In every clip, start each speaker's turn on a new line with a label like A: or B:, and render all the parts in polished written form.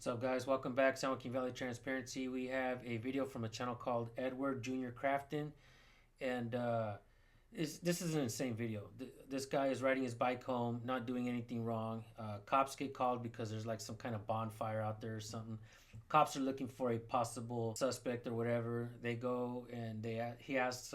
A: What's up, guys? Welcome back. Silicon Valley Transparency. We have a video from a channel called Edward Jr. Crafton, and this is an insane video. This guy is riding his bike home, not doing anything wrong. Cops get called because there's like some kind of bonfire out there or something. Cops are looking for a possible suspect or whatever. They go and he asks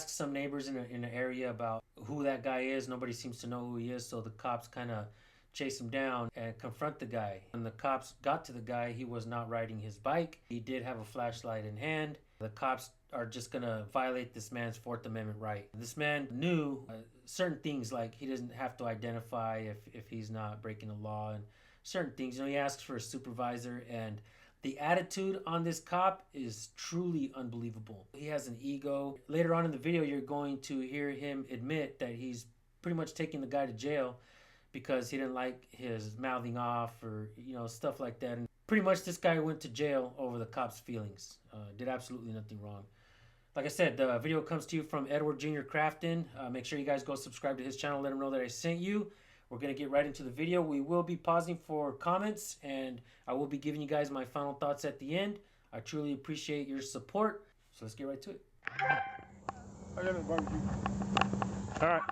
A: some neighbors in an area about who that guy is. Nobody seems to know who he is, so the cops kind of chase him down and confront the guy. When the cops got to the guy, he was not riding his bike. He did have a flashlight in hand. The cops are just gonna violate this man's Fourth Amendment right. This man knew certain things, like he doesn't have to identify if he's not breaking the law, and certain things. You know, he asks for a supervisor, and the attitude on this cop is truly unbelievable. He has an ego. Later on in the video, you're going to hear him admit that he's pretty much taking the guy to jail because he didn't like his mouthing off or, you know, stuff like that. And pretty much this guy went to jail over the cop's feelings. Did absolutely nothing wrong. Like I said, the video comes to you from Edward Jr. Crafton. Make sure you guys go subscribe to his channel. Let him know that I sent you. We're going to get right into the video. We will be pausing for comments, and I will be giving you guys my final thoughts at the end. I truly appreciate your support. So let's get right to it.
B: I got a barbecue.
C: All right.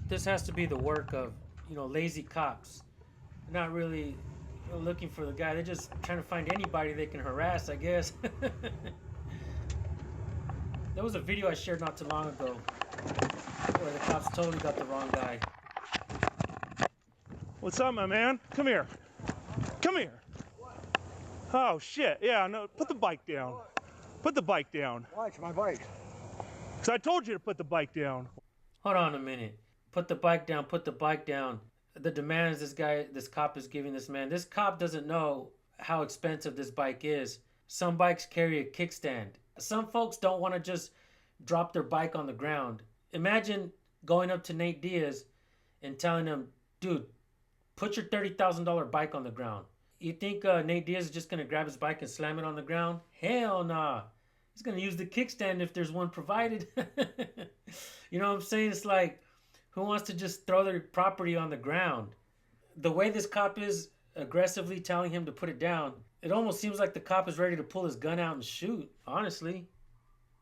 A: This has to be the work of, you know, lazy cops. They're not really looking for the guy. They're just trying to find anybody they can harass, I guess. There was a video I shared not too long ago where the cops totally got the wrong guy.
C: What's up, my man? Come here. Come here. Oh, shit. Yeah, no, put the bike down. Put the bike down.
B: Why? It's my bike.
C: Because I told you to put the bike down.
A: Hold on a minute. Put the bike down, put the bike down. The demands this cop is giving this man. This cop doesn't know how expensive this bike is. Some bikes carry a kickstand. Some folks don't want to just drop their bike on the ground. Imagine going up to Nate Diaz and telling him, dude, put your $30,000 bike on the ground. You think Nate Diaz is just going to grab his bike and slam it on the ground? Hell nah. He's going to use the kickstand if there's one provided. You know what I'm saying? It's like, who wants to just throw their property on the ground? The way this cop is aggressively telling him to put it down, it almost seems like the cop is ready to pull his gun out and shoot, honestly.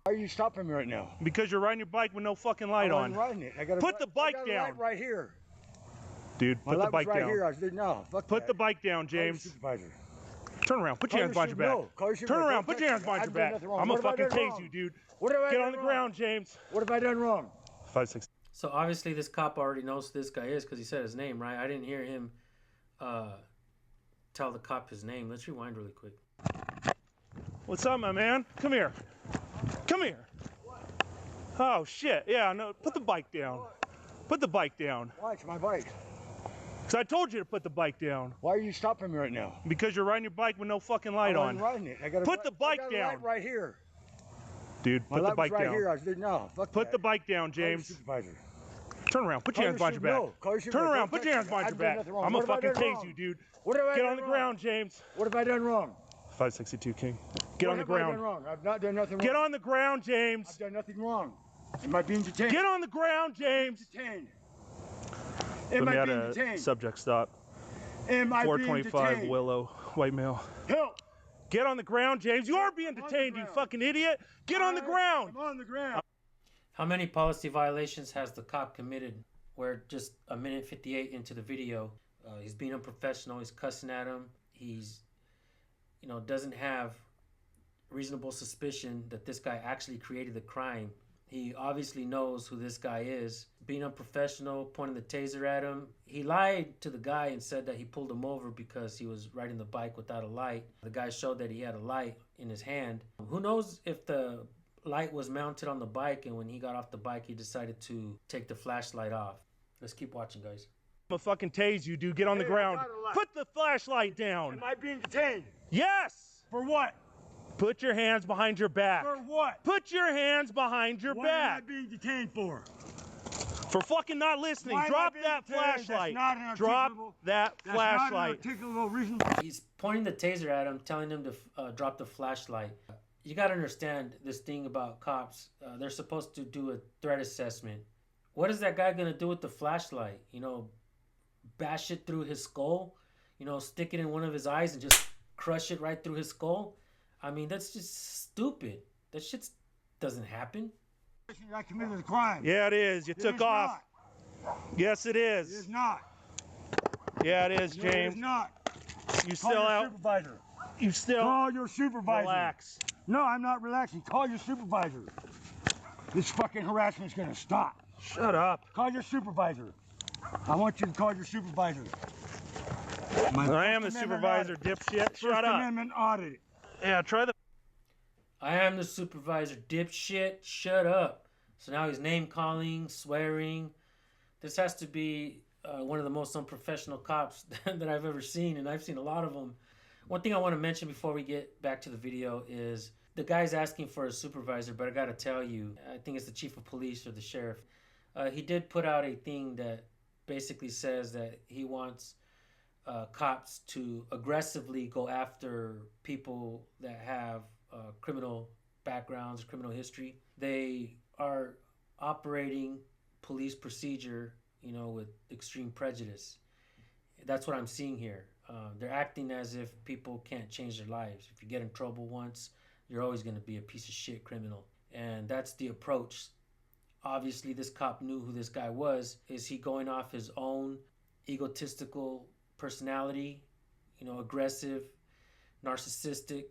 B: Why are you stopping me right now?
C: Because you're riding your bike with no fucking light on.
B: I'm riding it.
C: Put the bike
B: I got
C: down.
B: A light right here.
C: Dude, put the bike
B: right
C: down.
B: Here. I said, no, fuck
C: Put
B: that.
C: the bike down, James.
B: Supervisor.
C: Turn around. Put your hands behind your back. Turn around. Put your hands behind your back. I'm gonna fucking tase you, dude. Get on the ground, James.
B: What have I done wrong?
C: 5, 6.
A: So obviously this cop already knows who this guy is because he said his name, right? I didn't hear him tell the cop his name. Let's rewind really quick.
C: What's up, my man? Come here. Come here. Oh, shit. Yeah, no, put the bike down. Put the bike down.
B: Why? It's my bike.
C: Because I told you to put the bike down.
B: Why are you stopping me right now?
C: Because you're riding your bike with no fucking light on.
B: I'm riding it.
C: Put the bike
B: I got
C: down.
B: A light right here.
C: Dude, put the bike
B: right
C: down.
B: Here. I said, no, fuck
C: Put
B: that.
C: the bike down, James.
B: Supervisor.
C: Turn around. Put your hands behind your back. Turn around. Put your hands behind your back. I'm gonna fucking tase you, dude. Get on the ground, James.
B: What have I done wrong?
C: 562 King. Get on the ground.
B: What have I done wrong? I've not done nothing wrong.
C: Get on the ground, James.
B: I've done nothing wrong. Am I being detained?
C: Get on the ground, James.
B: Detained. Am I being detained?
C: Subject stop.
B: Am I
C: 425 Willow, white male.
B: Help!
C: Get on the ground, James. You are being detained, you fucking idiot. Get on the ground.
B: I'm on the ground.
A: How many policy violations has the cop committed? Where just a minute 58 into the video, he's being unprofessional. He's cussing at him. He's, you know, doesn't have reasonable suspicion that this guy actually created the crime. He obviously knows who this guy is. Being unprofessional, pointing the taser at him. He lied to the guy and said that he pulled him over because he was riding the bike without a light. The guy showed that he had a light in his hand. Who knows if the light was mounted on the bike and when he got off the bike, he decided to take the flashlight off. Let's keep watching, guys.
C: I'm gonna fucking tase you, dude. Get on the ground. Put the flashlight down.
B: Am I being detained?
C: Yes.
B: For what?
C: Put your hands behind your back.
B: For what?
C: Put your hands behind your back.
B: What am I being detained for?
C: For fucking not listening.
B: Why am I
C: Drop
B: being
C: that
B: detained?
C: flashlight.
B: That's not an
C: Drop
B: articulable-
C: that
B: That's
C: flashlight.
B: not an articulable reason.
A: He's pointing the taser at him, telling him to drop the flashlight. You got to understand this thing about cops. They're supposed to do a threat assessment. What is that guy going to do with the flashlight? You know, bash it through his skull? You know, stick it in one of his eyes and just crush it right through his skull? I mean, that's just stupid. That shit doesn't happen.
B: I committed a crime.
C: Yeah, it is. You took off.
B: Not.
C: Yes, it
B: It
C: is.
B: is not.
C: Yeah, it is,
B: No, it
C: James.
B: is not.
C: You
B: Call
C: still
B: your
C: out.
B: supervisor.
C: You still
B: Call your supervisor.
C: relax.
B: No, I'm not relaxing. Call your supervisor. This fucking harassment's gonna stop.
C: Shut up.
B: Call your supervisor. I want you to call your supervisor.
C: I am the supervisor, dipshit.
B: First
C: Shut up.
B: Amendment audit.
C: Yeah, try the.
A: I am the supervisor, dipshit. Shut up. So now he's name calling, swearing. This has to be one of the most unprofessional cops that I've ever seen, and I've seen a lot of them. One thing I want to mention before we get back to the video is the guy's asking for a supervisor, but I got to tell you, I think it's the chief of police or the sheriff. He did put out a thing that basically says that he wants cops to aggressively go after people that have criminal backgrounds, criminal history. They are operating police procedure, you know, with extreme prejudice. That's what I'm seeing here. They're acting as if people can't change their lives. If you get in trouble once, you're always going to be a piece of shit criminal. And that's the approach. Obviously, this cop knew who this guy was. Is he going off his own egotistical personality, you know, aggressive, narcissistic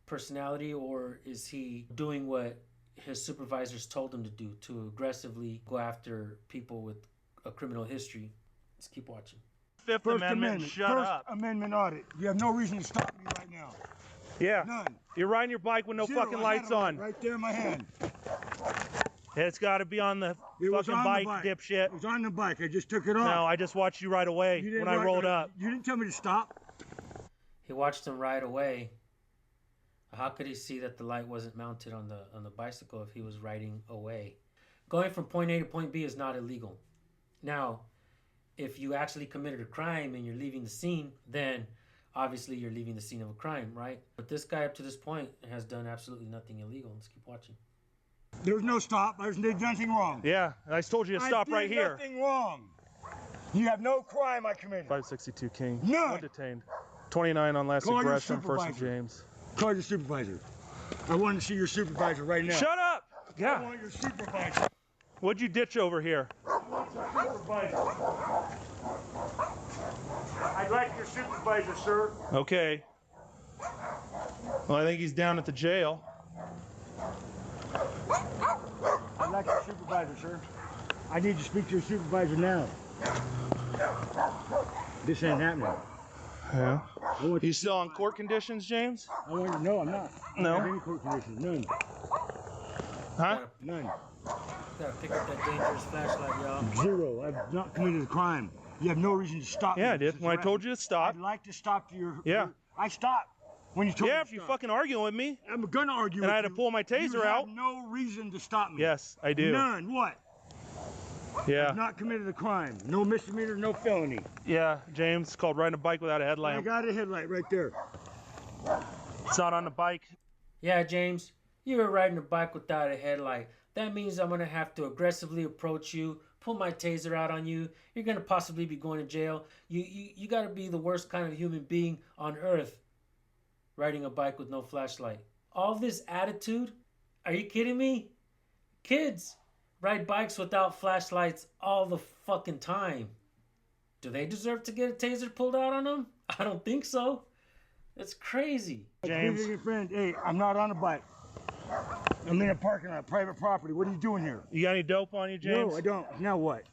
A: personality, or is he doing what his supervisors told him to do, to aggressively go after people with a criminal history? Let's keep watching.
C: Fifth Amendment. Shut
B: First
C: up.
B: Amendment audit. You have no reason to stop me right now.
C: Yeah.
B: None.
C: You're riding your bike with no
B: Zero.
C: fucking
B: I
C: lights
B: had it
C: on.
B: right there in my hand.
C: It's got to be on the
B: It was
C: fucking
B: on
C: bike,
B: the bike.
C: dipshit.
B: It was on the bike. I just took it off.
C: No, I just watched you ride away
B: You didn't
C: when I
B: ride-
C: rolled up.
B: You didn't tell me to stop.
A: He watched him ride away. How could he see that the light wasn't mounted on the bicycle if he was riding away? Going from point A to point B is not illegal. Now, if you actually committed a crime and you're leaving the scene, then obviously you're leaving the scene of a crime, right? But this guy up to this point has done absolutely nothing illegal. Let's keep watching.
B: There was no stop. I did nothing wrong.
C: Yeah, I told you to stop right
B: I did
C: here.
B: nothing wrong. You have no crime I committed.
C: 562 King.
B: None.
C: One detained. 29 on last
B: Call your
C: aggression, first and
B: supervisor.
C: James.
B: Call your supervisor. I want to see your supervisor right now.
C: Shut up!
B: I
C: Yeah.
B: want your supervisor.
C: What'd you ditch over here?
B: I want your supervisor. I'd like your supervisor, sir.
C: Okay. Well, I think he's down at the jail.
B: I'd like your supervisor, sir. I need to speak to your supervisor now. This ain't happening.
C: Yeah.
B: I want
C: You still on court conditions, James?
B: no, I'm not. I
C: No?
B: don't have any court conditions. None.
C: Huh?
B: None.
A: Gotta pick up that dangerous flashlight, y'all.
B: Zero. I've not committed a crime. You have no reason to stop me.
C: Yeah, I
B: This
C: did.
B: is
C: When I told you to
B: harassment.
C: stop.
B: I'd like to stop to your...
C: Yeah.
B: I stopped when you told me
C: Yeah,
B: to
C: if you
B: stop.
C: fucking arguing with me.
B: I'm gonna argue
C: And
B: with
C: I had to
B: you.
C: pull my taser
B: You
C: out.
B: have no reason to stop me.
C: Yes, I do.
B: None. What?
C: Yeah.
B: I've not committed a crime. No misdemeanor, no felony.
C: Yeah, James. It's called riding a bike without a
B: I
C: headlamp.
B: got a headlight right there.
C: It's not on the bike.
A: Yeah, James, you were riding a bike without a headlight. That means I'm going to have to aggressively approach you, pull my taser out on you. You're going to possibly be going to jail. You got to be the worst kind of human being on earth riding a bike with no flashlight. All this attitude? Are you kidding me? Kids ride bikes without flashlights all the fucking time. Do they deserve to get a taser pulled out on them? I don't think so. That's crazy.
C: James.
B: Your friend, hey, I'm not on a bike. I'm in a parking lot, private property. What are you doing here?
C: You got any dope on you, James?
B: No, I don't. Now what?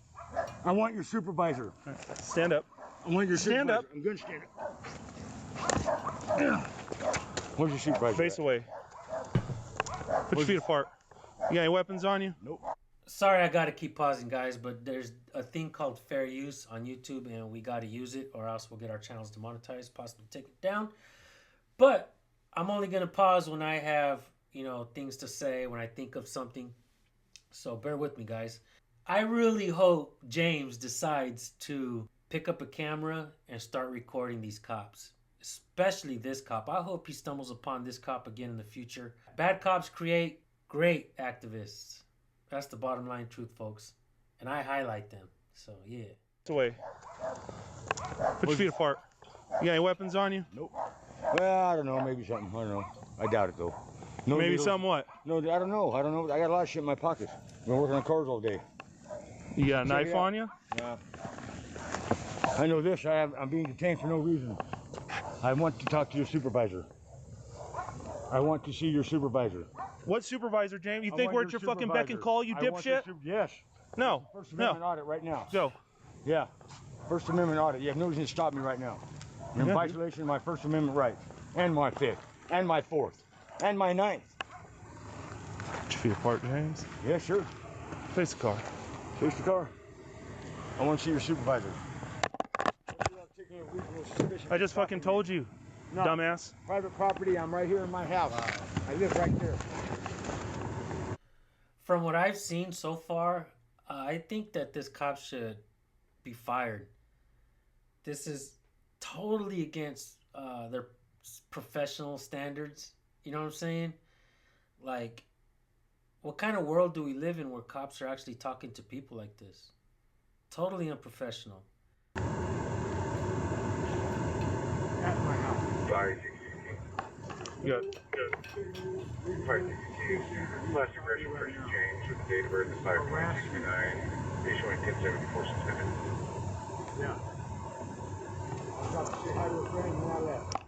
B: I want your supervisor.
C: Stand up.
B: I want your
C: Stand
B: supervisor.
C: up.
B: I'm gonna stand up. Where's your supervisor?
C: Face away. Put your feet apart. You got any weapons on you?
B: Nope.
A: Sorry, I gotta keep pausing, guys, but there's a thing called fair use on YouTube, and we gotta use it, or else we'll get our channels demonetized, possibly take it down. But I'm only gonna pause when I have, things to say, when I think of something. So bear with me, guys. I really hope James decides to pick up a camera and start recording these cops, especially this cop. I hope he stumbles upon this cop again in the future. Bad cops create great activists. That's the bottom line truth, folks. And I highlight them. So, yeah.
C: It's away. Put your feet apart. You got any weapons on you?
B: Nope. Well, I don't know. Maybe something. I don't know. I doubt it, though. No
C: Maybe
B: needles.
C: something what?
B: No, I don't know. I don't know. I got a lot of shit in my pockets. I've been working on cars all day.
C: You got a knife
B: out.
C: on you?
B: Yeah. I know this. I'm being detained for no reason. I want to talk to your supervisor. I want to see your supervisor.
C: What supervisor, James? You
B: I
C: think
B: want
C: we're at your fucking beck and call, you
B: I want your
C: dipshit?
B: Yes.
C: No.
B: First Amendment audit right now.
C: Go.
B: Yeah. First Amendment audit. You have no reason to stop me right now. You're in violation of my First Amendment rights. And my Fifth. And my Fourth. And my Ninth.
C: Put your feet apart, James.
B: Yeah, sure.
C: Face the car.
B: Face the car. I want to see your supervisor.
C: I just fucking told you,
B: No.
C: dumbass.
B: Private property. I'm right here in my house. I live right there.
A: From what I've seen so far, I think that this cop should be fired. This is totally against their professional standards. You know what I'm saying? Like, what kind of world do we live in where cops are actually talking to people like this? Totally unprofessional.
B: At my house.
C: Good.
D: Last impression, person James, with the date of birth of 5/29, issuing 1074 suspended.
B: Yeah. I got to say hi to a friend when I left.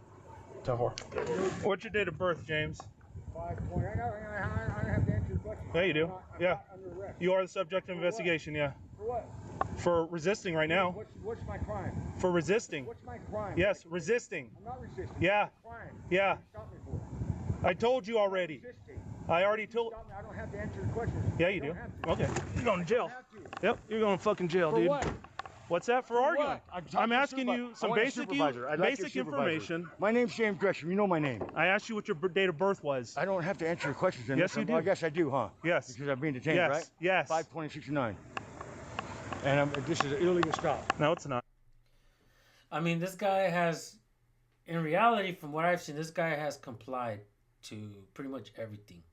C: 10-4. What's your date of birth, James?
B: 5 point. I don't have to answer your question.
C: Yeah, you do.
B: I'm
C: Yeah.
B: not under arrest.
C: You are the subject of investigation, yeah.
B: For what?
C: For resisting right now.
B: What's my crime?
C: For resisting.
B: What's my crime?
C: Yes, resisting.
B: I'm not resisting.
C: Yeah.
B: What's my crime?
C: Yeah.
B: What do you stop me for?
C: I told you already.
B: Resisting.
C: I already told.
B: Stop me. I don't have to answer your questions.
C: Yeah, you
B: I
C: do.
B: don't have to.
C: Okay. You're going to jail.
B: I don't have to.
C: Yep, you're going to fucking jail,
B: For
C: dude.
B: what?
C: What's that for arguing?
B: what?
C: I'm asking you some basic
B: basic
C: information.
B: My name's James Gresham. You know my name.
C: I asked you what your date of birth was.
B: I don't have to answer your questions. Then.
C: Yes, you do.
B: Well, I guess I do, huh?
C: Yes.
B: Because I'm being detained,
C: Yes.
B: right?
C: Yes.
B: 5/20/69. And this is an illegal stop.
C: No, it's not.
A: I mean, this guy has, in reality, from what I've seen, this guy has complied to pretty much everything.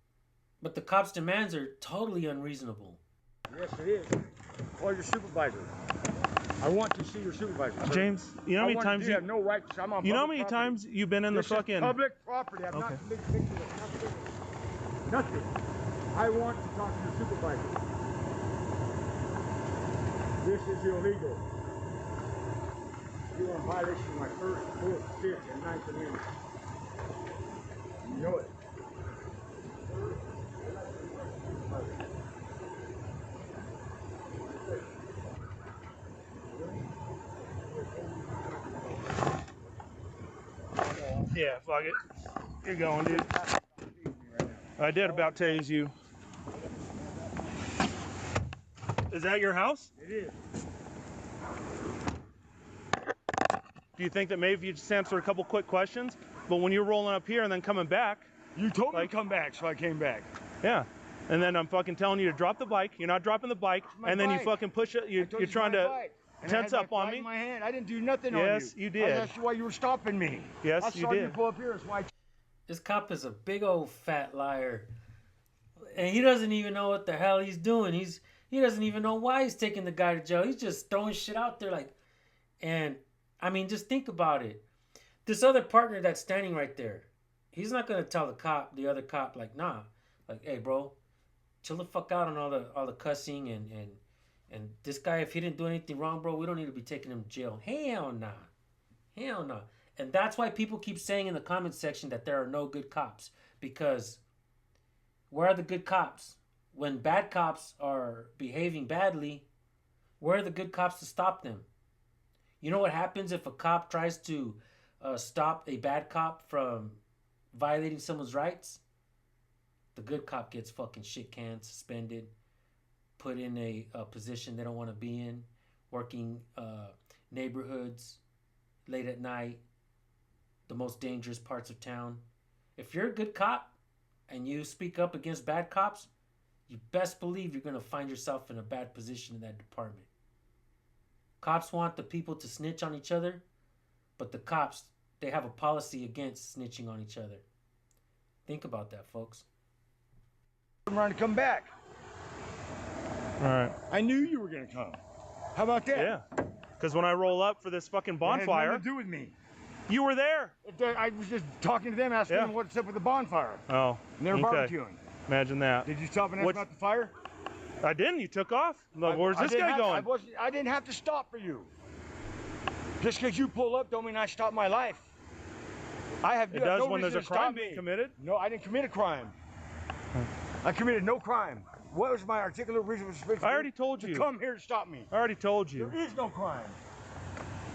A: But the cops' demands are totally unreasonable.
B: Yes, it is. Call your supervisor. I want to see your supervisor. Sir.
C: James, you know how many times
B: you have no right to. I'm on
C: you know how
B: public
C: many
B: property.
C: times you've been in
B: This
C: the
B: is
C: fucking
B: public property. I'm
C: Okay.
B: not big picture of nothing. I want to talk to your supervisor. This is illegal. You're in violation of my First, Fourth, Fifth, and Ninth Amendment. You know it.
C: Yeah, fuck it. You're going, dude. I did about tase you. Is that your house?
B: It is.
C: Do you think that maybe if you just answer a couple quick questions, but when you're rolling up here and then coming back,
B: You told me
C: Like-
B: to come back, so I came back.
C: yeah, and then I'm fucking telling you to drop the bike, you're not dropping the bike,
B: my
C: and then you
B: bike.
C: fucking push it,
B: I
C: you're
B: told you
C: trying
B: my
C: to
B: bike, and I
C: tense
B: had
C: up
B: my
C: on
B: flag
C: me.
B: in my hand. I didn't do nothing on you.
C: Yes, you did.
B: That's why you were stopping me.
C: Yes,
B: I
C: you
B: saw you
C: did.
B: pull up here. That's why.
A: This cop is a big old fat liar. And he doesn't even know what the hell he's doing. He doesn't even know why he's taking the guy to jail. He's just throwing shit out there like, and I mean, just think about it. This other partner that's standing right there, he's not gonna tell the other cop, like, nah, like, hey, bro, chill the fuck out on all the cussing and this guy, if he didn't do anything wrong, bro, we don't need to be taking him to jail. Hell nah, hell nah. And that's why people keep saying in the comment section that there are no good cops, because where are the good cops? When bad cops are behaving badly, where are the good cops to stop them? You know what happens if a cop tries to stop a bad cop from violating someone's rights? The good cop gets fucking shit canned, suspended, put in a position they don't want to be in, working neighborhoods late at night, the most dangerous parts of town. If you're a good cop and you speak up against bad cops, you best believe you're going to find yourself in a bad position in that department. Cops want the people to snitch on each other, but the cops, they have a policy against snitching on each other. Think about that, folks.
B: I'm trying to come back.
C: All right.
B: I knew you were gonna come. How about that?
C: Yeah. Because when I roll up for this fucking
B: It had
C: bonfire,
B: nothing to do with me.
C: you were there.
B: I was just talking to them, asking them what's up with the bonfire.
C: Oh.
B: And they were
C: okay.
B: barbecuing.
C: Imagine that.
B: Did you stop and ask about the fire?
C: I didn't. You took off. Look, where's this guy going?
B: I didn't have to stop for you. Just because you pull up don't mean I stop my life.
C: It does when there's a crime being committed.
B: No, I didn't commit a crime. I committed no crime. What was my articulate reason
C: I already told you.
B: to come here to stop me?
C: I already told you.
B: There is no crime.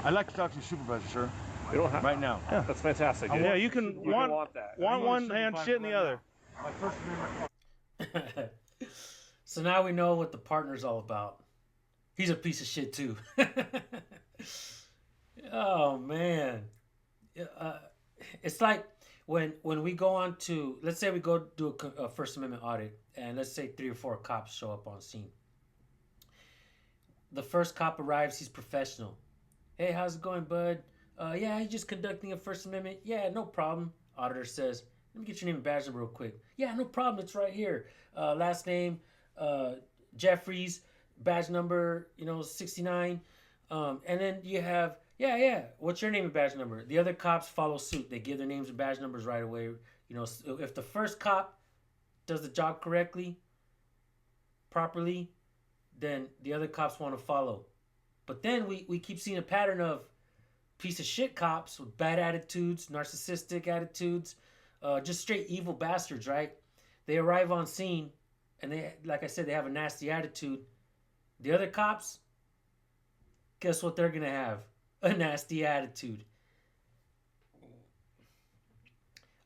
B: I'd like to talk to your supervisor, sir.
E: You don't have
B: right now.
C: Yeah.
E: That's fantastic.
C: Yeah, you can
E: want that.
C: Want one hand shit in the other.
B: My First Amendment.
A: So now we know what the partner's all about. He's a piece of shit too. Oh man, it's like when we go on to, let's say we go do a First Amendment audit, and let's say 3 or 4 cops show up on scene. The first cop arrives, he's professional. Hey, how's it going, bud? Yeah, he's just conducting a First Amendment. Yeah, no problem. Auditor says, let me get your name and badge number real quick. Yeah, no problem. It's right here. Last name, Jeffries, badge number, 69. And then you have, yeah. What's your name and badge number? The other cops follow suit. They give their names and badge numbers right away. If the first cop does the job correctly, properly, then the other cops want to follow. But then we keep seeing a pattern of piece of shit cops with bad attitudes, narcissistic attitudes, just straight evil bastards, right? They arrive on scene, and they, like I said, they have a nasty attitude. The other cops, guess what they're going to have? A nasty attitude.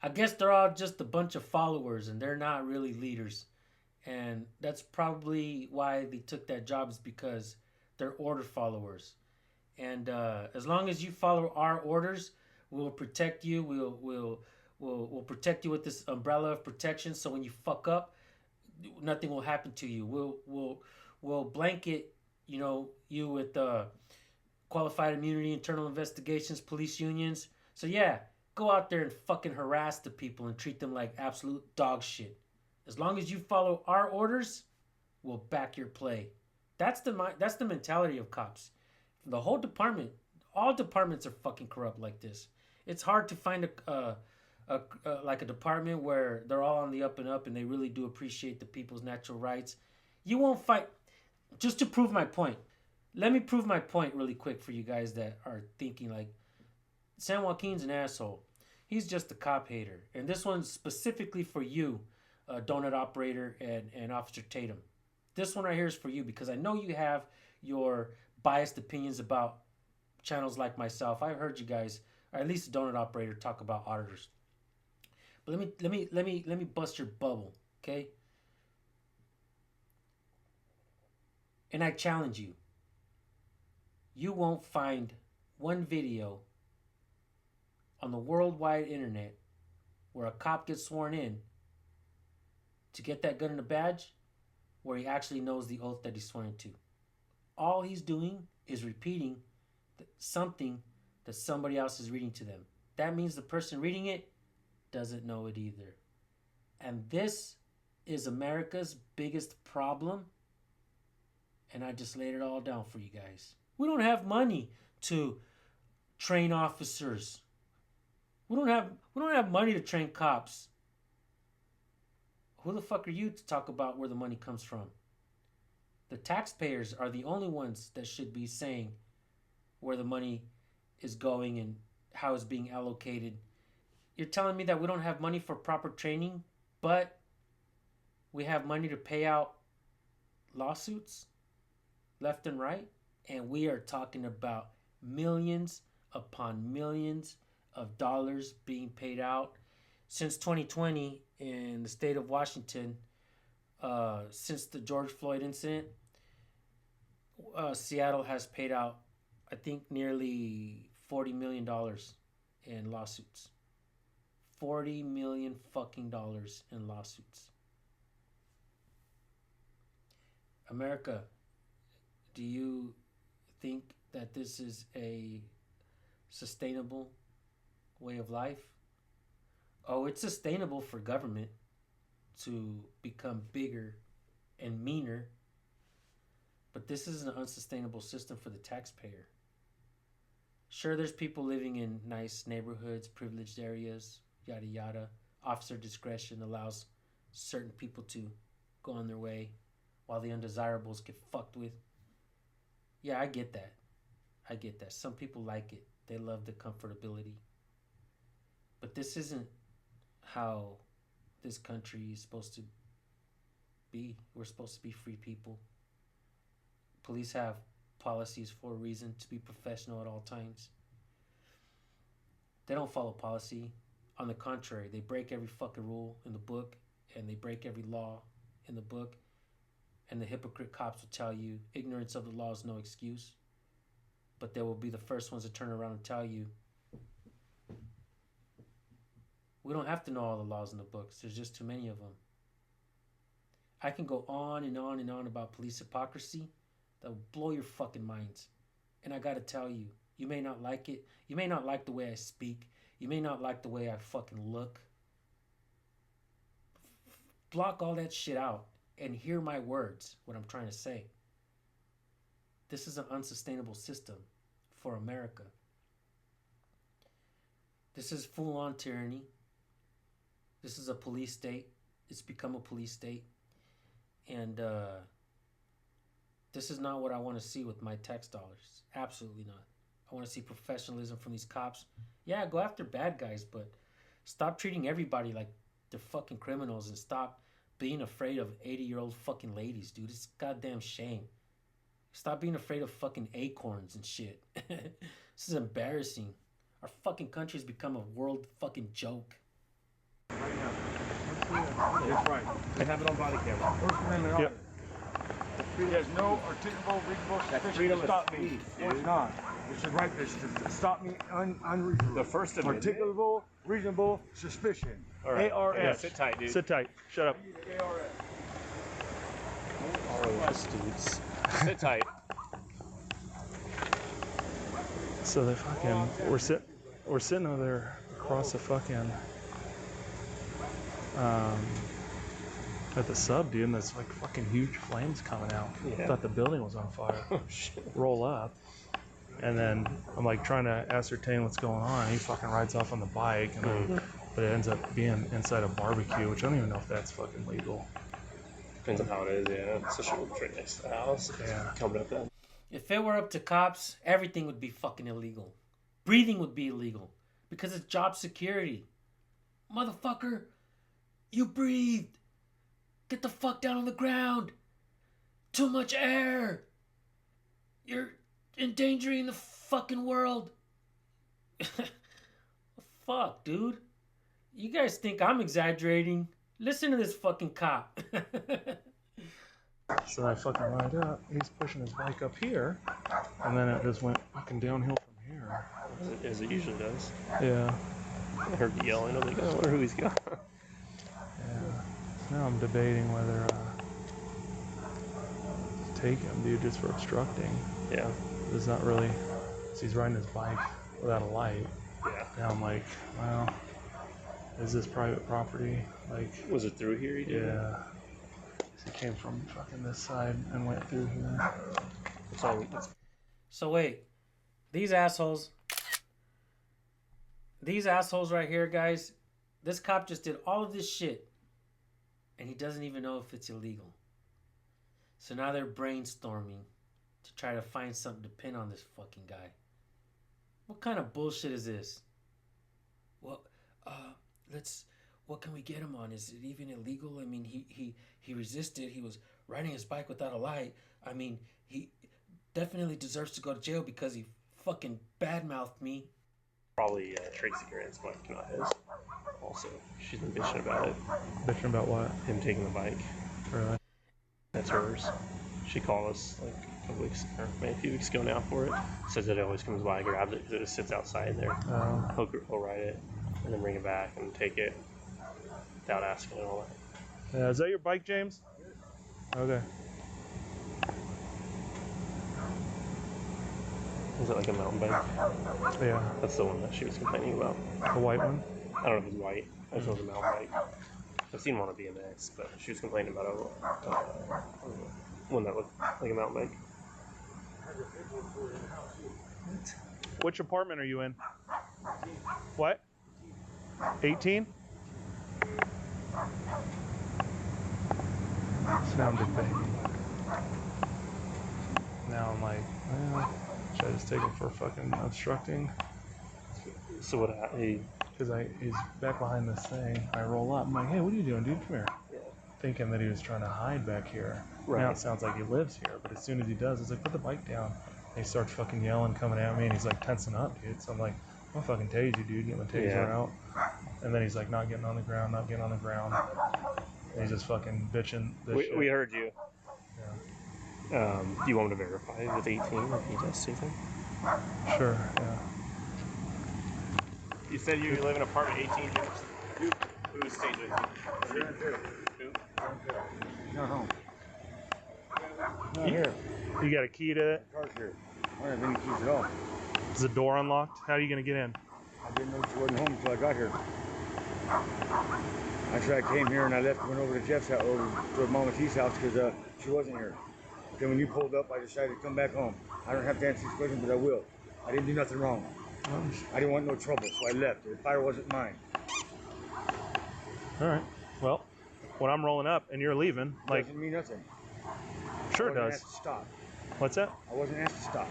A: I guess they're all just a bunch of followers, and they're not really leaders. And that's probably why they took that job, is because they're order followers. And as long as you follow our orders, we'll protect you. We'll protect you with this umbrella of protection. So when you fuck up, nothing will happen to you. We'll blanket, you with qualified immunity, internal investigations, police unions. So yeah, go out there and fucking harass the people and treat them like absolute dog shit. As long as you follow our orders, we'll back your play. That's the mentality of cops. The whole department, all departments are fucking corrupt like this. It's hard to find a department where they're all on the up and up and they really do appreciate the people's natural rights. You won't fight. Just to prove my point, let me prove my point really quick for you guys that are thinking like, San Joaquin's an asshole. He's just a cop hater. And this one's specifically for you, donut operator and Officer Tatum. This one right here is for you because I know you have your biased opinions about channels like myself. I've heard you guys, or at least the donut operator, talk about auditors. But let me bust your bubble, okay? And I challenge you. You won't find one video on the worldwide internet where a cop gets sworn in to get that gun and a badge where he actually knows the oath that he's sworn to. All he's doing is repeating something that somebody else is reading to them. That means the person reading it doesn't know it either. And this is America's biggest problem. And I just laid it all down for you guys. We don't have money to train officers. We don't have money to train cops. Who the fuck are you to talk about where the money comes from? The taxpayers are the only ones that should be saying where the money is going and how it's being allocated. You're telling me that we don't have money for proper training, but we have money to pay out lawsuits left and right? And we are talking about millions upon millions of dollars being paid out. Since 2020 in the state of Washington, since the George Floyd incident, Seattle has paid out, I think, nearly $40 million in lawsuits. $40 million fucking dollars in lawsuits. America, do you think that this is a sustainable way of life? Oh, it's sustainable for government to become bigger and meaner, but this is an unsustainable system for the taxpayer. Sure, there's people living in nice neighborhoods, privileged areas, yada yada. Officer discretion allows certain people to go on their way while the undesirables get fucked with. Yeah, I get that. I get that. Some people like it. They love the comfortability. But this isn't how this country is supposed to be. We're supposed to be free people. Police have policies for a reason, to be professional at all times. They don't follow policy. On the contrary, they break every fucking rule in the book, and they break every law in the book. And the hypocrite cops will tell you ignorance of the law is no excuse. But they will be the first ones to turn around and tell you, we don't have to know all the laws in the books. There's just too many of them. I can go on and on and on about police hypocrisy that will blow your fucking minds. And I gotta tell you, you may not like it. You may not like the way I speak. You may not like the way I fucking look. Block all that shit out and hear my words, what I'm trying to say. This is an unsustainable system for America. This is full-on tyranny. This is a police state. It's become a police state. And this is not what I want to see with my tax dollars. Absolutely not. I want to see professionalism from these cops. Yeah, go after bad guys, but stop treating everybody like they're fucking criminals and stop being afraid of 80-year-old fucking ladies, dude. It's a goddamn shame. Stop being afraid of fucking acorns and shit. This is embarrassing. Our fucking country's become a world fucking joke.
B: Right now. That's right.
C: They have it on body camera.
B: First Amendment
C: Yep.
B: It has no articulable, reasonable suspicion to stop me. It's not. This is right. This is to stop me unreasonable.
E: The First Amendment.
B: Articulable, reasonable suspicion.
E: All right.
B: ARS.
E: Yeah, sit tight, dude.
C: Sit tight. Shut up.
E: ROS, dudes. Sit tight.
C: So they fucking we're sitting over there across the fucking at the sub, dude, and there's like fucking huge flames coming out.
E: Yeah.
C: I thought the building was on fire.
E: Oh shit.
C: Roll up, and then I'm like trying to ascertain what's going on. He fucking rides off on the bike, and but it ends up being inside a barbecue, which I don't even know if that's fucking legal.
E: Depends on how it is, yeah. Especially with right next to the house.
C: Yeah.
E: Coming up then.
A: If it were up to cops, everything would be fucking illegal. Breathing would be illegal because it's job security. Motherfucker, you breathed. Get the fuck down on the ground. Too much air. You're endangering the fucking world. Fuck, dude. You guys think I'm exaggerating? Listen to this fucking cop.
C: So I fucking ride up. He's pushing his bike up here, and then it just went fucking downhill from here.
E: As it usually does.
C: Yeah.
E: I heard you yelling. I was like, I wonder who he's got.
C: Yeah. Now I'm debating whether to take him, dude, just for obstructing.
E: Yeah.
C: It's not really. He's riding his bike without a light.
E: Yeah.
C: Now I'm like, well, is this private property? Like,
E: Was it through here he did?
C: yeah. He came from fucking this side and went through here.
E: It's all,
A: So wait, these assholes right here, guys, this cop just did all of this shit and he doesn't even know if it's illegal. So now they're brainstorming to try to find something to pin on this fucking guy. What kind of bullshit is this? Well, what can we get him on? Is it even illegal? I mean, he resisted. He was riding his bike without a light. I mean, he definitely deserves to go to jail because he fucking badmouthed me.
E: probably Tracy Grant's bike, not his. Also, she's been bitching about it.
C: Bitching about what?
E: Him taking the bike.
C: Really?
E: That's hers. She called us like a couple weeks, or maybe a few weeks ago now for it. Says that it always comes by, grabs it because it just sits outside there. He'll ride it and then bring it back and take it without asking and all that.
C: Yeah, is that your bike, James? Okay.
E: Was it like a mountain bike?
C: Yeah.
E: That's the one that she was complaining about.
C: The white one?
E: I don't know if it was white. I just know it was a mountain bike. I've seen one on BMX, but she was complaining about one that looked like a mountain bike.
C: Which apartment are you in? What? 18? So now I'm debating. Now I'm like, should I just take him for fucking obstructing?
E: So what happened?
C: Because he's back behind this thing. I roll up. I'm like, hey, what are you doing, dude? Come here.
E: Yeah.
C: Thinking that he was trying to hide back here.
E: Right.
C: Now it sounds like he lives here, but as soon as he does, it's like, put the bike down. And he starts fucking yelling, coming at me, and he's like tensing up, dude. So I'm like, I'm gonna fucking tase you, dude. Get my taser out. And then he's like, not getting on the ground, not getting on the ground. And he's just fucking bitching this shit.
E: We heard you.
C: Yeah.
E: Do you want me to verify with 18 if he does anything?
C: Sure, yeah.
E: You said you live in apartment 18. Who stays with you? Who?
B: Not home. Not here.
C: You got a key to it?
B: Car's here. I don't have any keys at all.
C: Is the door unlocked? How are you gonna get in?
B: I didn't know she wasn't home until I got here. Actually, I came here and I left, went over to Jeff's house, over to Mama T's house because she wasn't here. Then when you pulled up, I decided to come back home. I don't have to answer these questions, but I will. I didn't do nothing wrong. I didn't want no trouble, so I left. The fire wasn't mine.
C: All right. Well, when I'm rolling up and you're leaving, like,
B: Doesn't mean nothing.
C: sure
B: I
C: it
B: wasn't
C: does.
B: asked to stop.
C: What's that?
B: I wasn't asked to stop.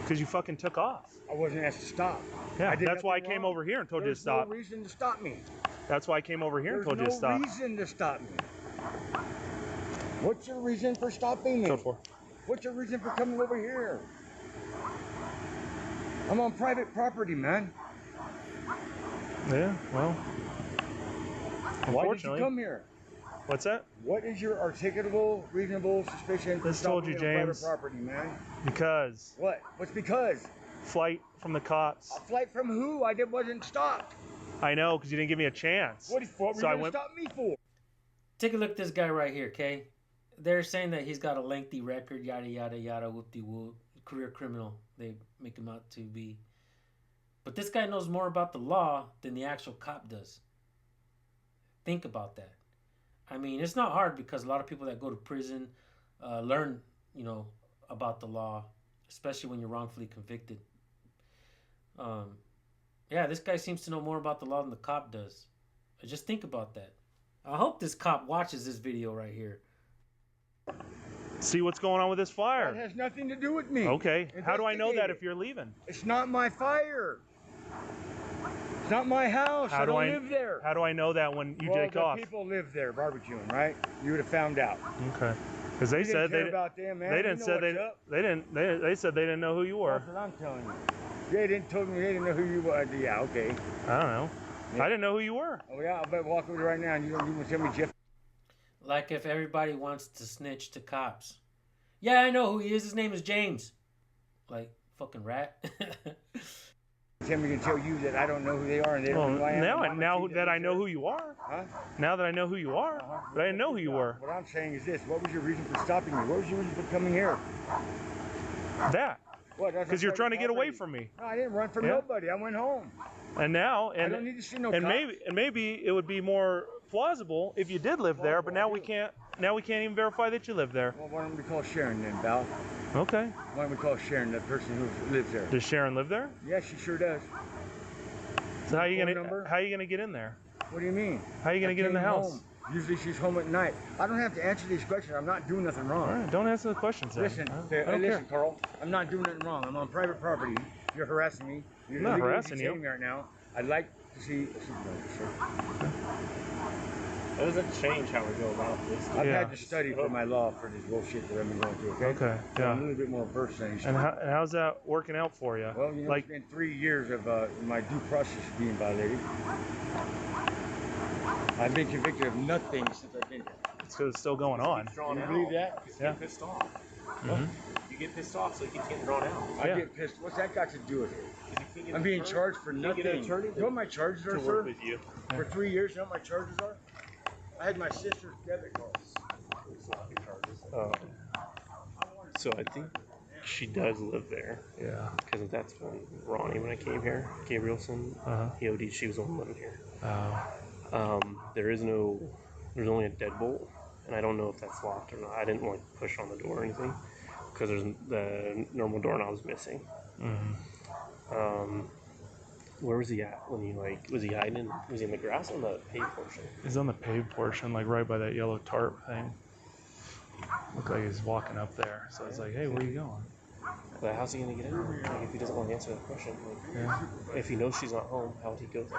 C: Because you fucking took off.
B: I wasn't asked to stop.
C: Yeah,
B: did
C: that's why I
B: nothing
C: came
B: wrong.
C: over here and told you to
B: There's
C: stop.
B: no reason to stop me.
C: That's why I came over here and
B: There's
C: told you to
B: no
C: stop.
B: reason to stop me. What's your reason for stopping me?
C: Code 4.
B: What's your reason for coming over here? I'm on private property, man.
C: Yeah, well,
B: Why did you
C: unfortunately.
B: come here?
C: What's that?
B: What is your articulable, reasonable suspicion for
C: Just told
B: stopping
C: you,
B: me on
C: James.
B: private property, man?
C: Because
B: What? What's because?
C: flight from the cops.
B: A flight from who? wasn't stopped.
C: I know, because you didn't give me a chance.
B: What were you
C: So I
B: going to
C: went-
B: stop me for?
A: Take a look at this guy right here, okay? They're saying that he's got a lengthy record, yada, yada, yada, whoop-de-whoop, career criminal. They make him out to be. But this guy knows more about the law than the actual cop does. Think about that. I mean, it's not hard because a lot of people that go to prison learn, about the law, especially when you're wrongfully convicted. Yeah, this guy seems to know more about the law than the cop does. Just think about that. I hope this cop watches this video right here.
C: See what's going on with this
B: That
C: fire.
B: has nothing to do with me.
C: Okay, how do I know that
B: Investigate
C: if you're leaving?
B: it. It's not my fire. It's not my house. I don't live there.
C: How do I know that when you take off?
B: People live there barbecuing, right? You would have found out.
C: Okay, because they
B: You
C: said
B: didn't care
C: they
B: about them, man.
C: they
B: You
C: didn't
B: know
C: say
B: what's up.
C: they said they didn't know who you were.
B: That's what I'm telling you. They didn't tell me they didn't know who you were. Yeah, okay.
C: I don't know.
B: Yeah.
C: I didn't know who you were.
B: Oh yeah, I better walk over there right now and you want to tell me Jeff.
A: Like if everybody wants to snitch to cops. Yeah, I know who he is. His name is James. Like, fucking rat.
B: Tell me to tell you that I don't know who they are and they don't know who I am.
C: Now that I know who you are.
B: Huh?
C: Now that I know who you are, but I didn't know who you were.
B: What I'm saying is this: what was your reason for stopping me? What was your reason for coming here?
C: That.
B: What?
C: Because you're trying to get away from me.
B: No, I didn't run from
C: Yeah.
B: nobody. I went home.
C: And now,
B: I don't need to see no
C: and
B: cops.
C: maybe it would be more plausible if you did live there, but now we can't. Now we can't even verify that you live there.
B: Well, why don't we call Sharon then, Val?
C: Okay.
B: Why don't we call Sharon, that person who lives there?
C: Does Sharon live there?
B: Yeah, she sure does.
C: So how are you
B: Phone number?
C: gonna get in there?
B: What do you mean?
C: How are you gonna
B: I
C: get in the
B: came
C: house?
B: home. Usually she's home at night. I don't have to answer these questions. I'm not doing nothing wrong.
C: All right, don't answer the questions. Then.
B: Listen,
C: I don't
B: listen,
C: care.
B: Carl. I'm not doing nothing wrong. I'm on private property. You're harassing me. You're
C: I'm not
B: illegally
C: harassing you.
B: detaining me right now. I'd like to see a supervisor.
E: That doesn't change how we go about this.
B: I've
C: Yeah.
B: had to study for my law for this bullshit that I've been going through. Okay.
C: Okay.
B: So I'm a
C: Yeah.
B: little bit more versed than I used to
C: And
B: be.
C: how's that working out for you?
B: Well, you know,
C: like,
B: it's been 3 years of my due process being violated. I've been convicted of nothing since I've been here.
C: it's because it's still going on.
B: Can you believe that?
C: Yeah.
E: Get pissed off.
C: Mhm.
E: You get pissed off, so you keep getting drawn out.
B: I
C: Yeah.
B: get pissed. What's that got to do with it?
E: 'Cause you can't get
B: I'm
E: an
B: being
E: attorney-
B: charged for
E: you can't get an
B: nothing.
E: attorney
B: You know what my charges are,
E: to
B: sir?
E: work with you.
B: For 3 years, you know what my charges are? I had my sister's debit card.
E: So I think she does live there.
C: Yeah.
E: Because that's when Ronnie, when I came here, Gabrielson, he OD'd. She was the one living here. There's only a deadbolt, and I don't know if that's locked or not. I didn't like push on the door or anything because the normal doorknob's missing. Where was he at when was he hiding? Was he in the grass or the paved portion?
C: He's on the paved portion, like right by that yellow tarp thing. Looked like he's walking up there. So it's like, hey, where are you going?
E: But how's he gonna get in there? Like, if he doesn't want to answer that question, if he knows she's not home, how would he go there?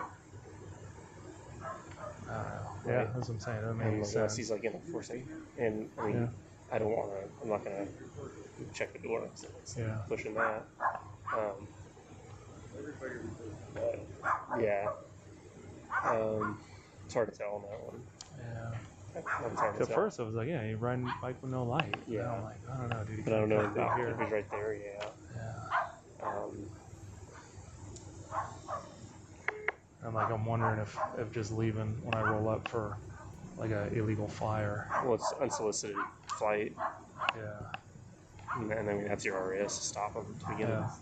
C: I don't know. Yeah, that's what I'm saying. That makes sense.
E: Unless he's like in a force, and I mean, I'm not gonna check the door. So it's pushing that. But yeah, it's hard to tell on that one.
C: Yeah. At first, I was like, yeah, you're riding a bike with no light.
E: Yeah.
C: And I'm like, I don't know, dude.
E: But I don't know about if he's right there. Yeah.
C: I'm wondering if just leaving when I roll up for like a illegal fire.
E: Well, it's unsolicited flight.
C: Yeah.
E: And I mean, that's your RAS to stop him to begin with.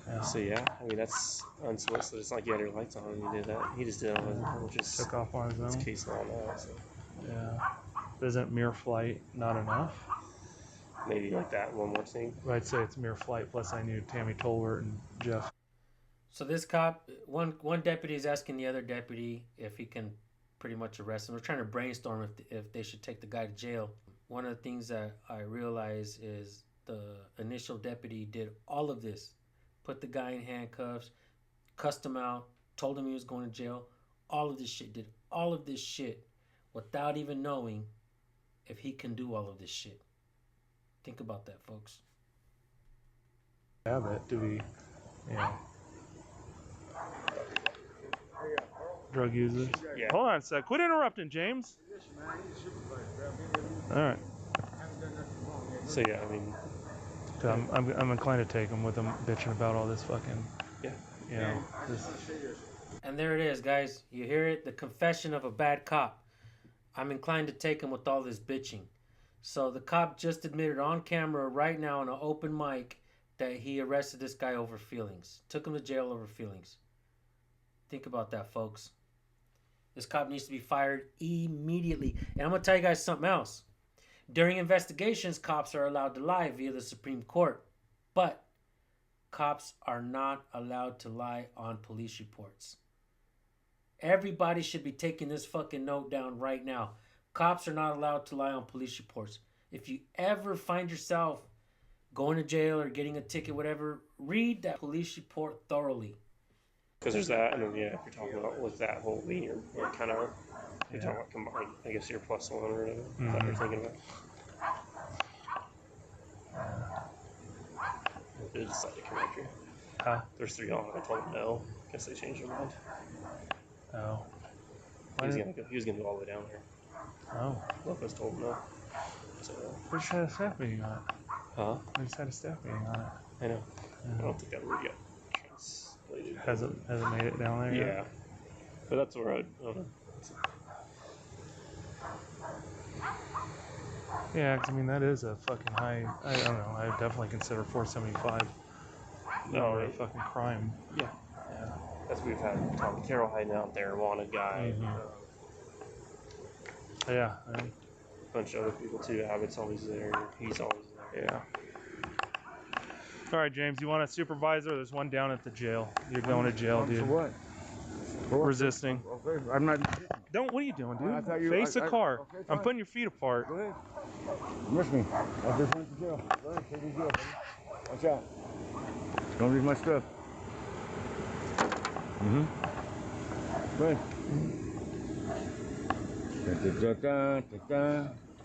C: Yeah.
E: So yeah, I mean that's unsolicited. It's not like you had your lights on and you did that. He just did it on his own, which is
C: took off on his own.
E: It's case law now. So.
C: Yeah. Isn't mere flight not enough?
E: Maybe like that. One more thing.
C: I'd say it's mere flight. Plus, I knew Tammy Tolbert and Jeff.
A: So this cop, one deputy is asking the other deputy if he can pretty much arrest him. We're trying to brainstorm if they should take the guy to jail. One of the things that I realized is the initial deputy did all of this. Put the guy in handcuffs, cussed him out, told him he was going to jail. All of this shit. Did all of this shit without even knowing if he can do all of this shit. Think about that, folks.
C: Habit to be, drug users.
E: Yeah.
C: Hold on a sec. Quit interrupting, James. All right.
E: So yeah, I mean,
C: I'm inclined to take him with him bitching about all this fucking, this.
A: And there it is, guys. You hear it? The confession of a bad cop. I'm inclined to take him with all this bitching. So the cop just admitted on camera right now on an open mic that he arrested this guy over feelings. Took him to jail over feelings. Think about that, folks. This cop needs to be fired immediately. And I'm going to tell you guys something else. During investigations, cops are allowed to lie via the Supreme Court. But cops are not allowed to lie on police reports. Everybody should be taking this fucking note down right now. Cops are not allowed to lie on police reports. If you ever find yourself going to jail or getting a ticket, whatever, read that police report thoroughly.
E: because there's that, and then if you're talking about with that whole linear, kind of, you're talking about combined, I guess you're +1 or whatever that you're thinking about. They decided to come after you. There's 3 on. I told them no. Guess they changed their mind.
C: Oh.
E: He was gonna go all the way down there.
C: Oh.
E: Lopez told him no. So.
C: We just had a staff meeting on it.
E: Huh?
C: We just had a staff meeting on it.
E: I know. I don't think that word yet translated.
C: Hasn't made it down there yet?
E: Yeah. But that's where I don't know.
C: Yeah, 'cause I mean that is a fucking high. I don't know. I would definitely consider 475.
E: No,
C: a fucking crime.
E: Yeah. As we've had Tom Carroll hiding out there, wanted guy.
C: Yeah.
E: A bunch of other people too. Abbott's always there. He's always there.
C: Yeah. All right, James. You want a supervisor? There's one down at the jail. You're going to jail, dude.
B: For what?
C: Resisting.
B: Okay, I'm not.
C: Don't. What are you doing, dude?
B: I thought you-
C: Face the car.
B: okay,
C: I'm
B: fine.
C: putting your feet apart.
B: Go ahead. Miss me. I just went to jail. Go ahead, take me to jail, buddy. Watch out. Don't lose my stuff. Go ahead.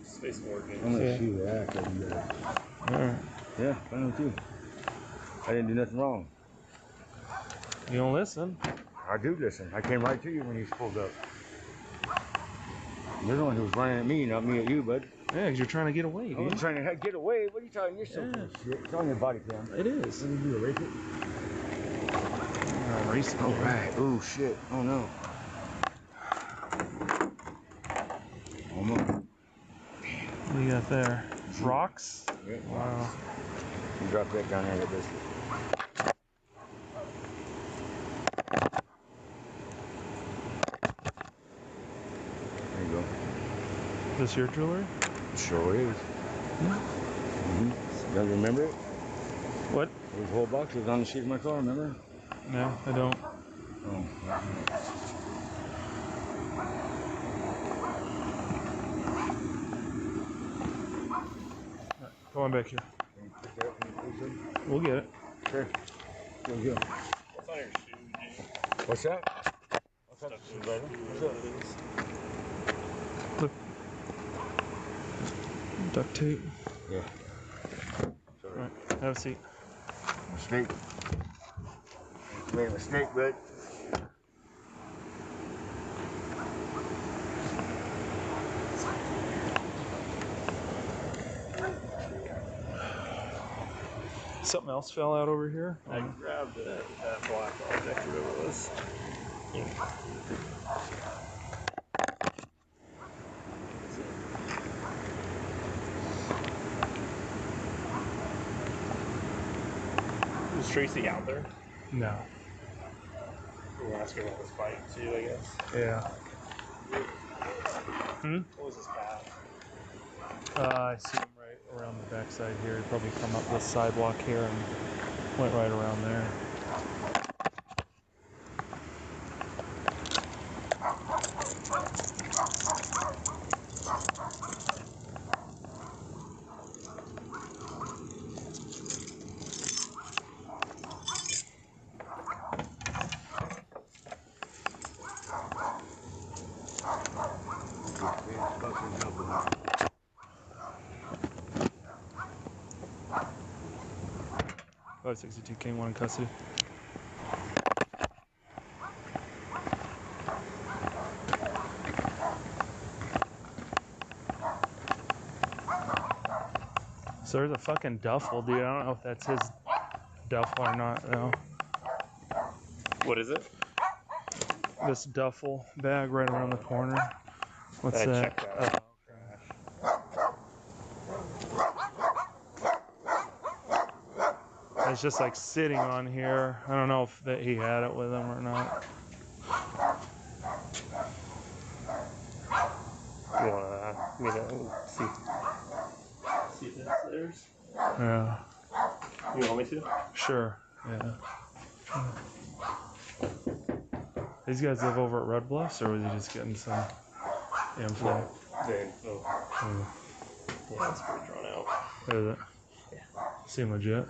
E: Space War games.
B: I'm gonna shoot that.
C: Alright.
B: Yeah, fine with you. I didn't do nothing wrong.
C: You don't listen.
B: I do listen. I came right to you when you pulled up. You're the one who was running at me, not me at you, bud.
C: Yeah, 'cause you're trying to get away,
B: I
C: dude.
B: was trying to get away. What are you talking? You're so full of shit. It's on your body cam.
C: It is.
B: What did you do, erase it?
C: Racing.
B: All right. Oh, shit. Oh, no. Almost.
C: What do you got there? Rocks?
B: Yeah.
C: Wow.
B: You drop that down there like this. There you go.
C: This your jewelry?
B: Sure is. Mm-hmm. Don't remember it?
C: What?
B: The whole box was on the sheet of my car, remember?
C: No, I don't.
B: Oh.
C: Come on back here.
B: Can you pick that up and please, sir?
C: We'll get it.
B: Sure. Here we go.
E: What's on your shoe, Jay?
B: What's that? What's that, brother? What's up?
C: Look. Duct tape.
B: Yeah.
C: All right, have a seat.
B: Mistake. You made a mistake, bud.
C: Something else fell out over here.
E: I grabbed that black object, whatever it was. Was Tracy out there?
C: No.
E: We'll ask her about this bike too, I guess.
C: Yeah.
E: What was his path?
C: I see him right around the backside here. He probably come up this sidewalk here and went right around there. Oh, 62 King, one in custody. So there's a fucking duffel, dude. I don't know if that's his duffel or not, though.
E: What is it?
C: This duffel bag right around the corner. What's
E: I
C: that?
E: checked that out.
C: It's just like sitting on here. I don't know if that he had it with him or not.
E: You wanna see if that's theirs?
C: Yeah,
E: You want me to?
C: sure. Yeah. These guys live over at Red Bluffs, or was he just getting some info?
E: Then, yeah, that's pretty drawn out.
C: Is it?
E: Yeah.
C: Seem legit.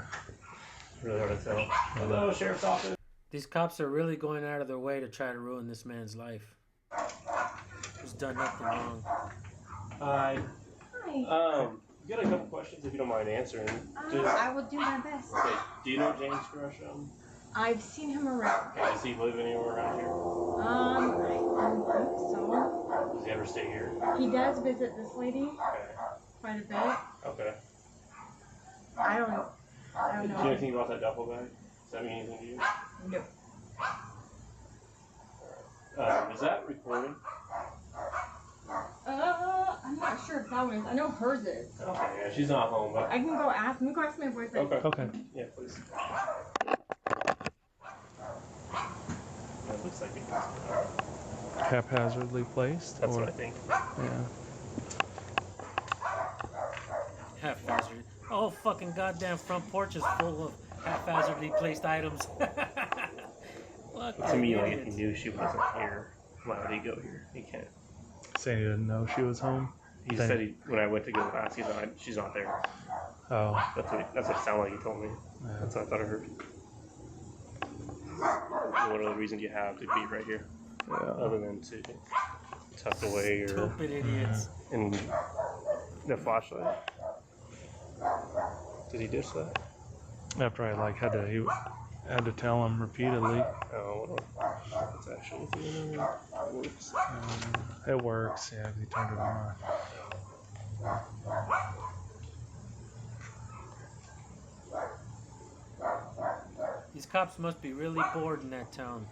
E: Really hard to tell. Hello, Sheriff's Office.
A: These cops are really going out of their way to try to ruin this man's life. He's done nothing wrong.
E: Hi.
F: Hi.
E: You got a couple questions if you don't mind answering.
F: I will do my best.
E: Okay, do you know James Gresham?
F: I've seen him around.
E: Okay, does he live anywhere around here?
F: I don't think so.
E: Does he ever stay here?
F: He does visit this lady
E: Okay.
F: quite a bit.
E: Okay.
F: I don't know.
E: Do you know anything about that duffel bag? Does that mean anything to you?
F: No.
E: Is that recorded?
F: I'm not sure if that one is. I know hers is.
E: Okay, yeah, she's not home, but.
F: I can go ask. Let me go ask my boyfriend.
E: Okay.
C: Okay.
E: Yeah, please. Yeah, it looks like it.
C: Haphazardly placed?
E: That's
C: or?
E: what I think.
C: Yeah.
A: Haphazard. Oh, fucking goddamn front porch is full of haphazardly placed items. What
E: To me, like, he knew she wasn't here. Why would he go here? He can't.
C: Saying he didn't know she was home?
E: He said when I went to go ask, she's not there.
C: Oh.
E: That's what it sounded like he told me.
C: Yeah.
E: That's what I thought I heard. What other reason do you have to be right here?
C: Yeah.
E: Other than to tuck away or
A: Stupid idiots.
E: in the flashlight? Did he dish that?
C: After I like had to tell him repeatedly.
E: Oh, well, it's actually it works.
C: It works, yeah, 'cause he turned it on.
A: These cops must be really bored in that town.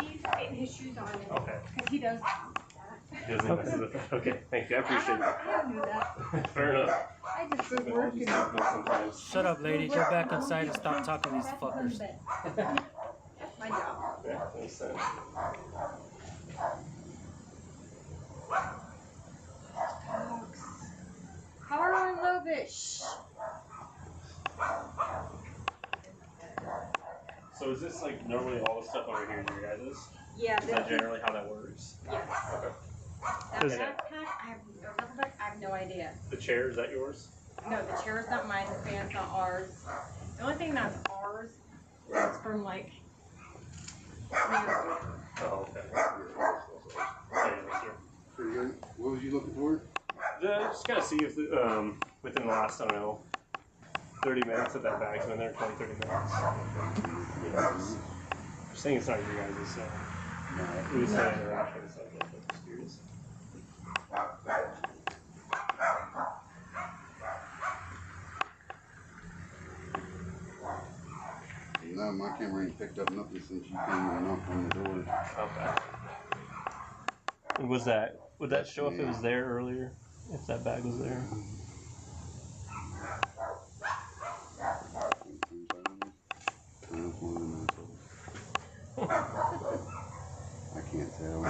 F: He's getting his shoes on.
E: Okay.
F: Because he does that.
E: He doesn't mess with it. Okay, thank you. I appreciate it.
F: I don't do that.
E: Fair enough.
F: I just go
E: We all
F: work
E: do
F: and
E: something sometimes.
A: Shut up, lady. Go back inside and stop talking to these fuckers.
F: That's my job.
E: Yeah, makes sense.
F: Power on a little bit. Shh.
E: So is this like normally all the stuff over here is your guys'?
F: Yeah,
E: Is that generally how that works?
F: yes.
E: Okay.
F: That
C: Is-
F: backpack, I have no idea.
E: The chair, is that yours?
F: No, the chair's not mine, the fan's not ours. The only thing that's ours is from like,
E: Oh, okay.
G: Pretty good. What was you looking for?
E: Just gotta see if within the last, I don't know, 30 minutes if that bag's been there, 20, 30 minutes. Yeah, I'm saying it's not your guys', so we just had interaction and stuff like that. Just curious.
G: No, my camera ain't picked up nothing since you came and knocked on the door.
E: Okay. And would that show if it was there earlier? If that bag was there?
G: I can't tell.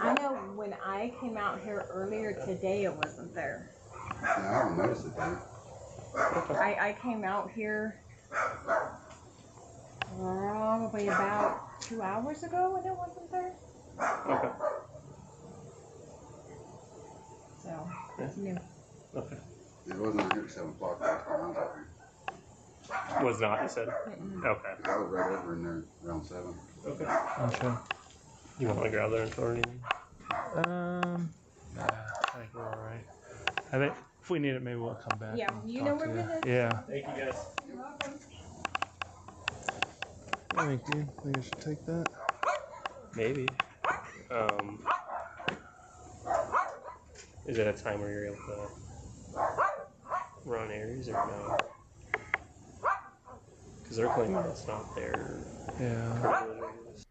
F: I know when I came out here earlier today, it wasn't there.
G: Yeah, I don't notice it though.
F: I came out here probably about 2 hours ago and it wasn't there.
E: Okay.
F: So,
E: Yeah.
F: it's new.
E: Okay.
G: It wasn't out here at 7 o'clock last time I was out here.
E: Was not, you said?
F: Mm-mm.
E: Okay.
G: I was right over in there around 7.
E: Okay.
C: Okay.
E: You want to grab there and throw anything?
C: Nah, I think we're all right. I think if we need it, maybe we'll come back.
F: Yeah,
C: and
F: you
C: talk
F: know
C: to
F: where
C: you.
F: it is?
C: Yeah.
E: Thank you guys.
F: You're welcome.
C: I think, dude. I think I should take that.
E: Maybe. Is it a time where you're able to run areas or no? Because they're claiming it's not their
C: Yeah.
E: privilege.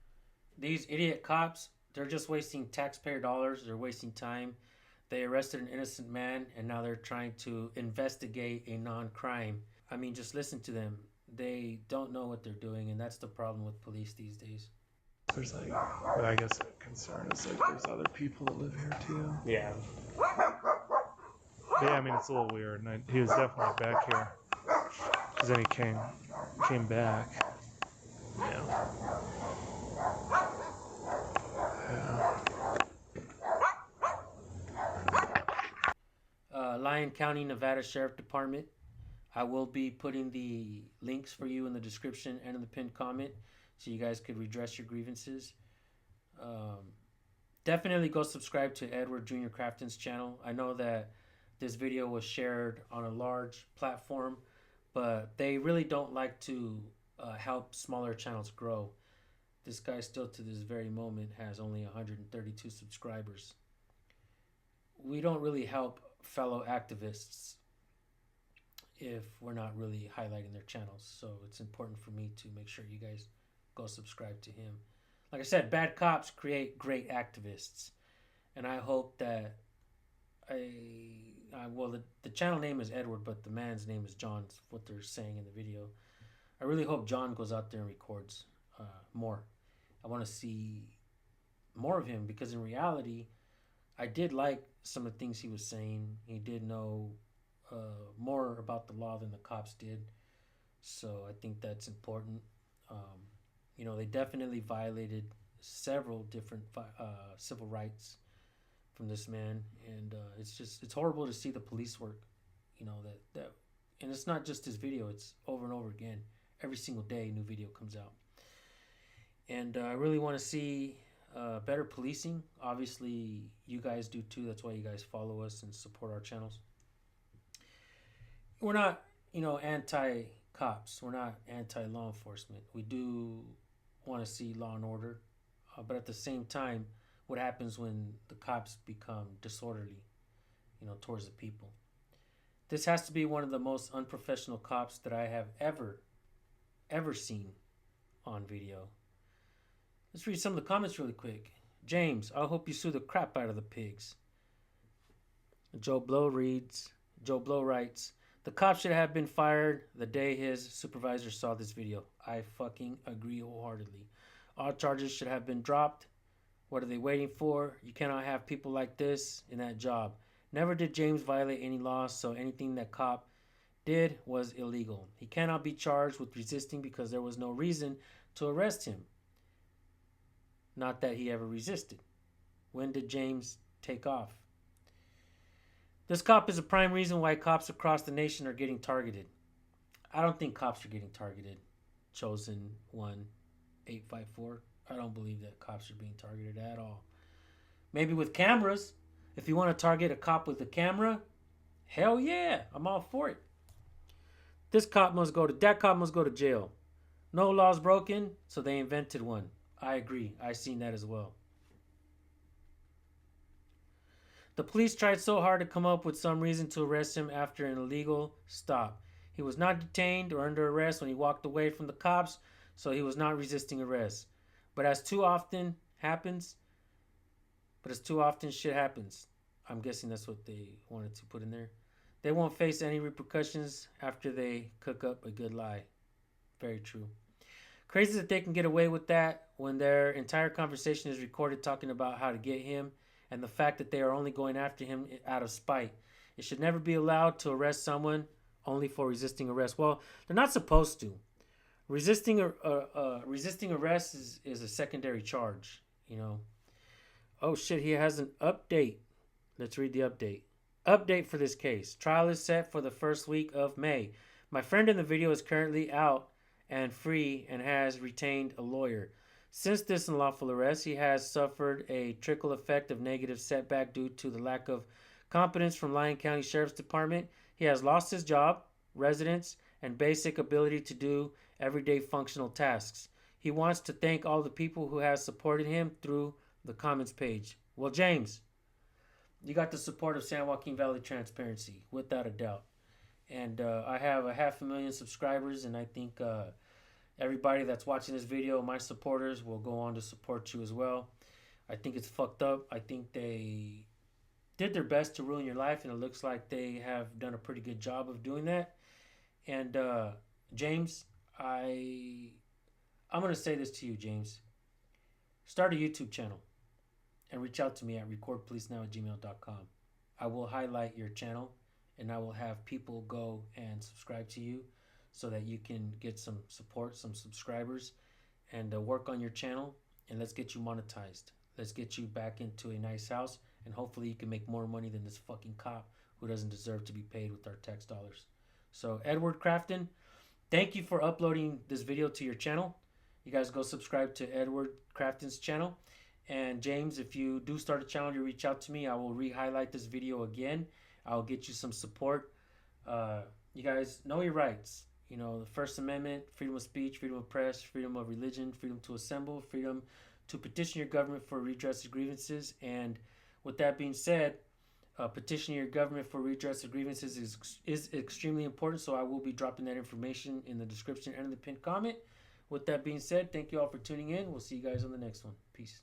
A: These idiot cops, they're just wasting taxpayer dollars. They're wasting time. They arrested an innocent man, and now they're trying to investigate a non-crime. I mean, just listen to them. They don't know what they're doing, and that's the problem with police these days.
C: There's like, but I guess a concern is like there's other people that live here too.
E: Yeah.
C: But yeah, I mean it's a little weird, and he was definitely back here. Cause then he came back.
E: Yeah.
C: Yeah.
A: Lyon County, Nevada Sheriff Department. I will be putting the links for you in the description and in the pinned comment so you guys could redress your grievances. Definitely go subscribe to Edward Jr. Crafton's channel. I know that this video was shared on a large platform, but they really don't like to help smaller channels grow. This guy still to this very moment has only 132 subscribers. We don't really help fellow activists if we're not really highlighting their channels. So it's important for me to make sure you guys go subscribe to him. Like I said, bad cops create great activists. And I hope that the channel name is Edward, but the man's name is John, what they're saying in the video. I really hope John goes out there and records more. I want to see more of him because in reality, I did like some of the things he was saying. He did know more about the law than the cops did. So I think that's important. You know, they definitely violated several different civil rights from this man. And it's horrible to see the police work, you know, that and it's not just this video, it's over and over again. Every single day, a new video comes out. And I really want to see better policing. Obviously, you guys do too. That's why you guys follow us and support our channels. We're not, you know, anti-cops. We're not anti-law enforcement. We do want to see law and order. But at the same time, what happens when the cops become disorderly, you know, towards the people? This has to be one of the most unprofessional cops that I have ever seen on video. Let's read some of the comments really quick. James, I hope you sue the crap out of the pigs. Joe Blow writes, the cop should have been fired the day his supervisor saw this video. I fucking agree wholeheartedly. All charges should have been dropped. What are they waiting for? You cannot have people like this in that job. Never did James violate any laws, so anything that cop did was illegal. He cannot be charged with resisting because there was no reason to arrest him. Not that he ever resisted. When did James take off? This cop is a prime reason why cops across the nation are getting targeted. I don't think cops are getting targeted. Chosen 1854. I don't believe that cops are being targeted at all. Maybe with cameras. If you want to target a cop with a camera, hell yeah, I'm all for it. That cop must go to jail. No laws broken, so they invented one. I agree. I seen that as well. The police tried so hard to come up with some reason to arrest him after an illegal stop. He was not detained or under arrest when he walked away from the cops, so he was not resisting arrest. But as too often shit happens. I'm guessing that's what they wanted to put in there. They won't face any repercussions after they cook up a good lie. Very true. Crazy that they can get away with that when their entire conversation is recorded talking about how to get him, and the fact that they are only going after him out of spite. It should never be allowed to arrest someone only for resisting arrest. Well, they're not supposed to. Resisting arrest is a secondary charge, you know. Oh shit, he has an update. Let's read the update. Update for this case. Trial is set for the first week of May. My friend in the video is currently out and free and has retained a lawyer. Since this unlawful arrest, he has suffered a trickle effect of negative setback due to the lack of competence from Lyon County Sheriff's Department. He has lost his job, residence, and basic ability to do everyday functional tasks. He wants to thank all the people who have supported him through the comments page. Well, James, you got the support of San Joaquin Valley Transparency, without a doubt. And I have 500,000 subscribers, and I think everybody that's watching this video, my supporters, will go on to support you as well. I think it's fucked up. I think they did their best to ruin your life, and it looks like they have done a pretty good job of doing that. And James, I'm going to say this to you, James. Start a YouTube channel and reach out to me at recordpolicenow@gmail.com. I will highlight your channel, and I will have people go and subscribe to you so that you can get some support, some subscribers, and work on your channel. And let's get you monetized. Let's get you back into a nice house, and hopefully you can make more money than this fucking cop who doesn't deserve to be paid with our tax dollars. So Edward Crafton, thank you for uploading this video to your channel. You guys go subscribe to Edward Crafton's channel. And James, if you do start a channel, you reach out to me. I will re-highlight this video again. I'll get you some support. You guys know your rights. You know, the First Amendment, freedom of speech, freedom of press, freedom of religion, freedom to assemble, freedom to petition your government for redress of grievances. And with that being said, petitioning your government for redress of grievances is extremely important. So I will be dropping that information in the description and in the pinned comment. With that being said, thank you all for tuning in. We'll see you guys on the next one. Peace.